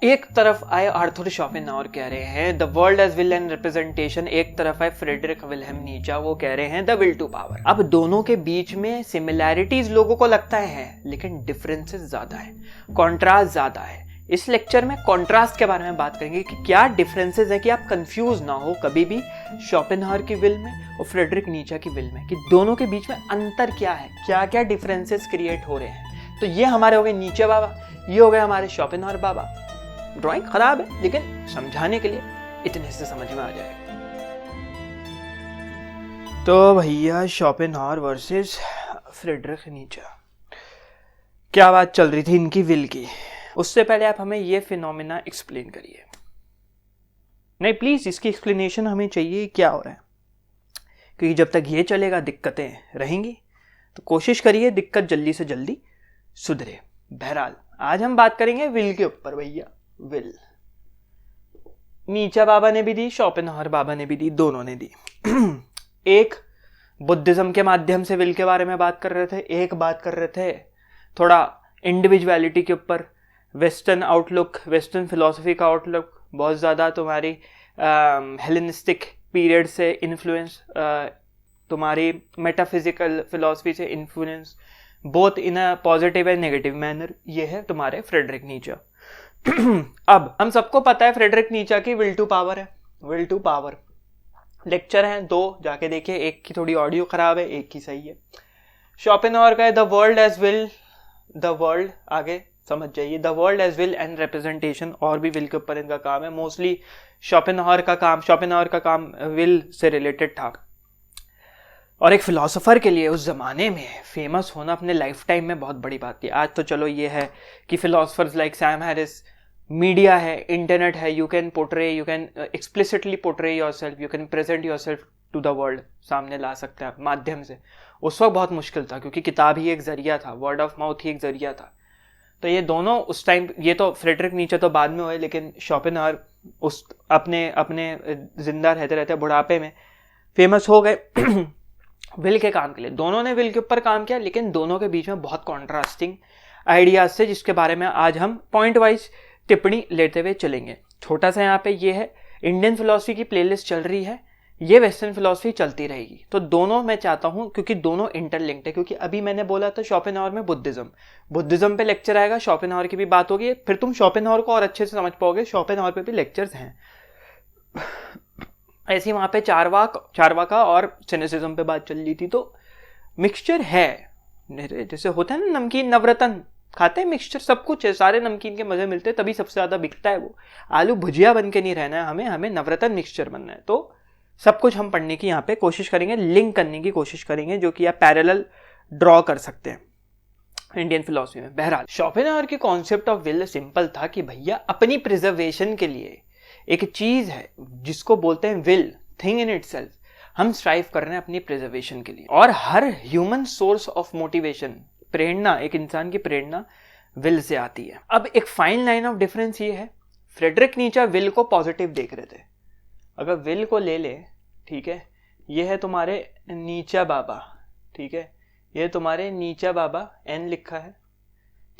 एक तरफ आए आर्थर शोपेनहावर कह रहे हैं the world as will and representation, एक तरफ आए फ्रेडरिक विल्हेम नीचा, वो कह रहे हैं द विल टू पावर। अब दोनों के बीच में सिमिलैरिटीज लोगों को लगता है लेकिन डिफरेंसेस ज्यादा है, कॉन्ट्रास्ट ज्यादा है। इस लेक्चर में कॉन्ट्रास्ट के बारे में बात करेंगे कि क्या डिफरेंसेस है, कि आप कंफ्यूज ना हो कभी भी शोपेनहावर की विल में और फ्रेडरिक नीचा की विल में, कि दोनों के बीच में अंतर क्या है, क्या क्या डिफरेंसेस क्रिएट हो रहे हैं। तो ये हमारे हो गए नीचे बाबा, ये हो गए हमारे शोपेनहावर बाबा। ड्राइंग खराब है लेकिन समझाने के लिए इतने से समझ में आ जाएगा। तो भैया शोपेनहावर वर्सेस फ्रेडरिक नीचा, क्या बात चल रही थी इनकी विल की। उससे पहले आप हमें ये फिनोमेना एक्सप्लेन करिए। नहीं प्लीज, इसकी एक्सप्लेनेशन हमें चाहिए, क्या हो रहा है, क्योंकि जब तक ये चलेगा दिक्कतें रहेंगी। तो कोशिश करिए दिक्कत जल्दी से जल्दी सुधरे। बहरहाल आज हम बात करेंगे विल के ऊपर। भैया विल नीचा बाबा ने भी दी, शोपेनहावर बाबा ने भी दी, दोनों ने दी। एक बुद्धिज्म के माध्यम से विल के बारे में बात कर रहे थे, एक बात कर रहे थे थोड़ा इंडिविजुअलिटी के ऊपर। वेस्टर्न आउटलुक, वेस्टर्न फिलॉसफी का आउटलुक बहुत ज़्यादा तुम्हारी हेलेनिस्टिक पीरियड से इन्फ्लुएंस, तुम्हारी मेटाफिजिकल फिलॉसफी से influence, both in a positive and negative manner. ये है तुम्हारे फ्रेडरिक नीचा। अब हम सबको पता है फ्रेडरिक नीचा की विल टू पावर है। विल टू पावर लेक्चर हैं 2, जाके देखिए, एक की थोड़ी ऑडियो खराब है, एक की सही है। शोपेनहावर का है the world as will, the world आगे समझ जाइए, the world as will and representation, और भी विल के ऊपर इनका काम है। मोस्टली शोपेनहावर का काम विल से रिलेटेड था। और एक फिलोसोफर के लिए उस जमाने में फेमस होना अपने लाइफ टाइम में बहुत बड़ी बात थी। आज तो चलो ये है कि philosophers like Sam Harris, media है, इंटरनेट है, you can explicitly portray yourself, you can present yourself to the world, सामने ला सकते हैं आप माध्यम से। उस वक्त बहुत मुश्किल था क्योंकि किताब ही एक जरिया था, वर्ड ऑफ माउथ ही एक जरिया था। तो ये दोनों उस टाइम, ये तो फ्रेडरिक नीचा तो बाद में हुए, लेकिन शोपेनहावर उस अपने जिंदा रहते रहते बुढ़ापे में फेमस हो गए विल के काम के लिए। दोनों ने विल के ऊपर काम किया, लेकिन दोनों के बीच में बहुत कॉन्ट्रास्टिंग आइडियाज थे, जिसके बारे में आज हम पॉइंट वाइज टिप्पणी लेते हुए चलेंगे। छोटा सा यहाँ पे ये है, इंडियन फिलॉसफी की प्लेलिस्ट चल रही है, ये वेस्टर्न फिलॉसफी चलती रहेगी। तो दोनों मैं चाहता हूं, क्योंकि दोनों इंटरलिंक्ड है। क्योंकि अभी मैंने बोला था शोपेनहावर में बुद्धिज्म पे लेक्चर आएगा, शोपेनहावर की भी बात होगी, फिर तुम शोपेनहावर को और अच्छे से समझ पाओगे। शोपेनहावर पे भी लेक्चर्स हैं। ऐसी वहां पे चारवाका और सिनिसिज्म पे बात चल रही थी। तो मिक्सचर है, जैसे होता है ना नमकीन, नवरत्न खाते हैं मिक्सचर, सब कुछ है, सारे नमकीन के मजे मिलते हैं, तभी सबसे ज्यादा बिकता है वो। आलू भुजिया बन के नहीं रहना है हमें नवरत्न मिक्सचर बनना है। तो सब कुछ हम पढ़ने की यहाँ पे कोशिश करेंगे, लिंक करने की कोशिश करेंगे, जो कि आप पैरेलल ड्रॉ कर सकते हैं इंडियन फिलॉसफी में। बहरहाल शोपेनहावर की कॉन्सेप्ट ऑफ विल सिंपल था कि भैया अपनी प्रिजर्वेशन के लिए एक चीज है जिसको बोलते हैं विल, थिंग इन इटसेल्फ। हम स्ट्राइव कर रहे हैं अपनी प्रिजर्वेशन के लिए। और हर ह्यूमन सोर्स ऑफ मोटिवेशन, प्रेरणा, एक इंसान की प्रेरणा विल से आती है। अब एक फाइन लाइन ऑफ डिफरेंस ये है, फ्रेडरिक नीचा विल को पॉजिटिव देख रहे थे। अगर विल को ले ले, ठीक है, ये है तुम्हारे नीचा बाबा, ठीक है, ये तुम्हारे नीचा बाबा एन लिखा है,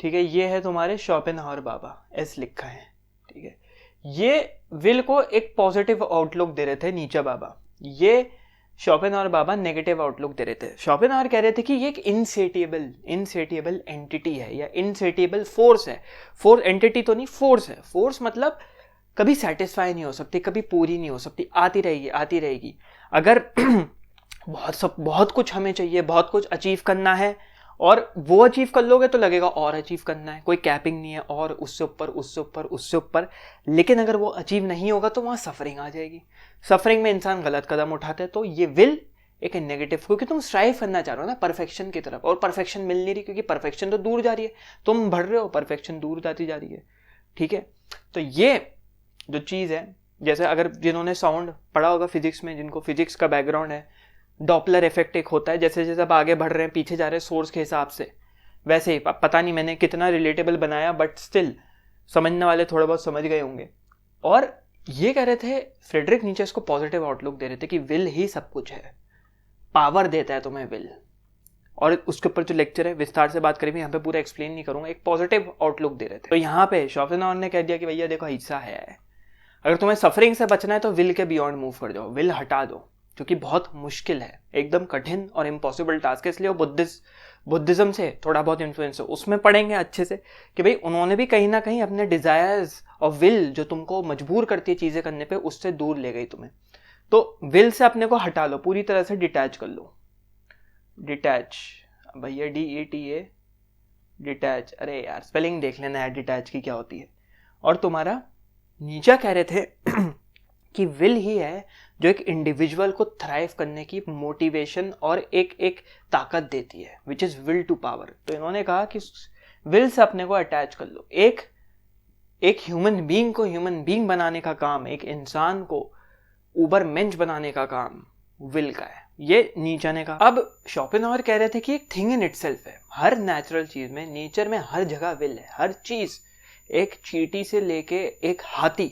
ठीक है, ये है तुम्हारे शोपेनहावर बाबा एस लिखा है, ठीक है। ये विल को एक पॉजिटिव आउटलुक दे रहे थे नीचा बाबा, ये शोपेनहावर बाबा नेगेटिव आउटलुक दे रहे थे। शोपेनहावर कह रहे थे कि ये एक इनसेटिएबल एंटिटी है या इनसेटिएबल फोर्स है। फोर्स एंटिटी तो नहीं, फोर्स है। फोर्स मतलब कभी सेटिस्फाई नहीं हो सकती, कभी पूरी नहीं हो सकती, आती रहेगी। अगर बहुत कुछ हमें चाहिए, बहुत कुछ अचीव करना है, और वो अचीव कर लोगे तो लगेगा और अचीव करना है, कोई कैपिंग नहीं है, और उससे ऊपर। लेकिन अगर वो अचीव नहीं होगा तो वहां सफरिंग आ जाएगी। सफरिंग में इंसान गलत कदम उठाते हैं। तो ये विल एक नेगेटिव, क्योंकि तुम स्ट्राइव करना चाह रहे हो ना परफेक्शन की तरफ, और परफेक्शन मिल नहीं रही, क्योंकि परफेक्शन तो दूर जा रही है, तुम बढ़ रहे हो, परफेक्शन दूर जाती जा रही है, ठीक है। तो ये जो चीज है, जैसे अगर जिन्होंने साउंड पढ़ा होगा फिजिक्स में, जिनको फिजिक्स का बैकग्राउंड है, डॉपलर इफेक्ट एक होता है, जैसे जैसे आप आगे बढ़ रहे हैं, पीछे जा रहे हैं सोर्स के हिसाब से, वैसे ही पता नहीं मैंने कितना रिलेटेबल बनाया, बट स्टिल समझने वाले थोड़ा बहुत समझ गए होंगे। और ये कह रहे थे फ्रेडरिक नीचे इसको पॉजिटिव आउटलुक दे रहे थे कि विल ही सब कुछ है, पावर देता है तुम्हें विल। और उसके ऊपर जो लेक्चर है विस्तार से बात करेंगे, यहाँ पे पूरा एक्सप्लेन नहीं करूंगा, एक पॉजिटिव आउटलुक दे रहे थे। तो यहाँ पे शोपेनहावर ने कह दिया कि भैया देखो ऐसा है, अगर तुम्हें सफरिंग से बचना है तो विल के बियॉन्ड मूव कर जाओ, विल हटा दो, जो कि बहुत मुश्किल है, एकदम कठिन और इम्पॉसिबल टास्क है। इसलिए वो बुद्धिज्म से थोड़ा बहुत इन्फ्लुएंस है, उसमें पढ़ेंगे अच्छे से कि भाई उन्होंने भी कहीं ना कहीं अपने डिजायर्स और विल जो तुमको मजबूर करती है चीजें करने पे, उससे दूर ले गई तुम्हें। तो विल से अपने को हटा लो, पूरी तरह से डिटैच कर लो। डिटैच भैया DETA डिटैच, अरे यार स्पेलिंग देख लेना है डिटैच की क्या होती है। और तुम्हारा नीचा कह रहे थे कि विल ही है जो एक इंडिविजुअल को थ्राइव करने की मोटिवेशन और एक ताकत देती है, which is will to power. तो इन्होंने कहा कि विल से अपने को अटैच कर लो। एक ह्यूमन बीइंग को ह्यूमन बीइंग बनाने का काम, एक इंसान को उबर मेंच बनाने का काम विल का है, ये नीचा ने कहा। अब शोपेनहावर कह रहे थे कि एक थिंग इन इटसेल्फ है, हर नेचुरल चीज में, नेचर में हर जगह विल है, हर चीज, एक चींटी से लेके एक हाथी,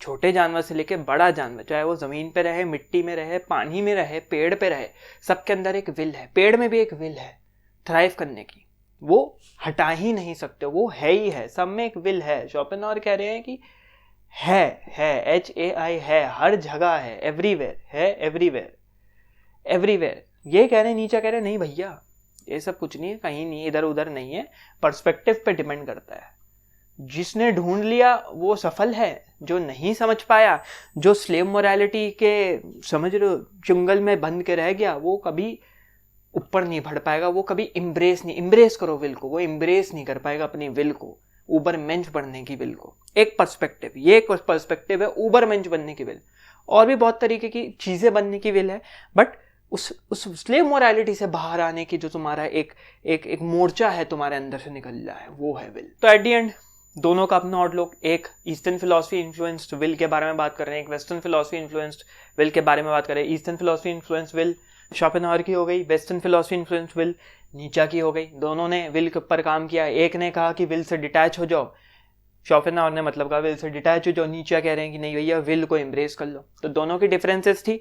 छोटे जानवर से लेके बड़ा जानवर, चाहे वो जमीन पे रहे, मिट्टी में रहे, पानी में रहे, पेड़ पे रहे, सबके अंदर एक विल है। पेड़ में भी एक विल है थ्राइव करने की, वो हटा ही नहीं सकते, वो है ही है, सब में एक विल है। शोपेनहावर कह रहे हैं कि है HAI है, हर जगह है, एवरीवेयर है, एवरीवेयर। ये कह रहे हैं, नीचा कह रहे हैं नहीं भैया ये सब कुछ नहीं है, कहीं नहीं, इधर उधर नहीं है, पर्सपेक्टिव पे डिपेंड करता है। जिसने ढूंढ लिया वो सफल है, जो नहीं समझ पाया, जो स्लेव मोरालिटी के समझ रहे चुंगल में बंद के रह गया, वो कभी ऊपर नहीं बढ़ पाएगा, वो कभी इम्ब्रेस करो विल को, वो इम्ब्रेस नहीं कर पाएगा अपनी विल को, ऊबर मेंच बनने की विल को। एक पर्सपेक्टिव, ये एक पर्सपेक्टिव है ऊबर मेंच बनने की विल। और भी बहुत तरीके की चीजें बनने की विल है, बट उस स्लेव मोरालिटी से बाहर आने की जो तुम्हारा एक मोर्चा है तुम्हारे अंदर से निकल रहा है, वो है विल। तो एट द एंड दोनों का अपना आउटलुक, एक ईस्टर्न फिलॉसफी इन्फ्लुएंस्ड विल के बारे में बात कर रहे हैं, एक वेस्टर्न फिलॉसफी इन्फ्लुएंस्ड विल के बारे में बात कर रहे हैं। Eastern philosophy influenced will Schopenhauer की हो गई, वेस्टर्न फिलॉसफी इन्फ्लुएंस्ड विल नीचा की हो गई। दोनों ने विल के ऊपर काम किया। एक ने कहा कि विल से डिटैच हो जाओ, शोपेनहावर ने मतलब कहा विल से डिटैच हो जाओ, नीचा कह रहे हैं कि नहीं भैया विल को एम्ब्रेस कर लो। तो दोनों की डिफरेंसेस थी।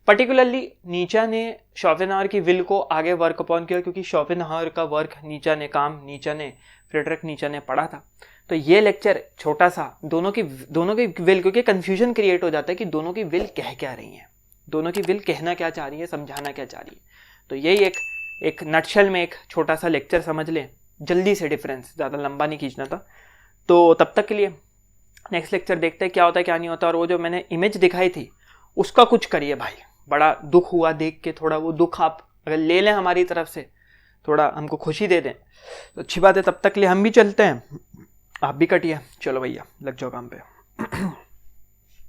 पर्टिकुलरली नीचा ने शोपेनहावर की विल को आगे वर्क अपॉन किया, क्योंकि शोपेनहावर का वर्क नीचा ने फ्रेडरिक नीचा ने पढ़ा था। तो ये लेक्चर छोटा सा दोनों की विल, क्योंकि कंफ्यूजन क्रिएट हो जाता है कि दोनों की विल कह क्या रही है, दोनों की विल कहना क्या चाह रही है, समझाना क्या चाह रही है। तो यही एक नटशल में एक छोटा सा लेक्चर समझ लें जल्दी से, डिफरेंस ज़्यादा लंबा नहीं खींचना था। तो तब तक के लिए नेक्स्ट लेक्चर देखते हैं क्या होता है क्या नहीं होता। और वो जो मैंने इमेज दिखाई थी उसका कुछ करिए भाई, बड़ा दुख हुआ देख के, थोड़ा वो दुख आप अगर ले लें हमारी तरफ से, थोड़ा हमको खुशी दे दें तो अच्छी बात है। तब तक के लिए हम भी चलते हैं, आप भी कटिए, चलो भैया लग जाओ काम पे।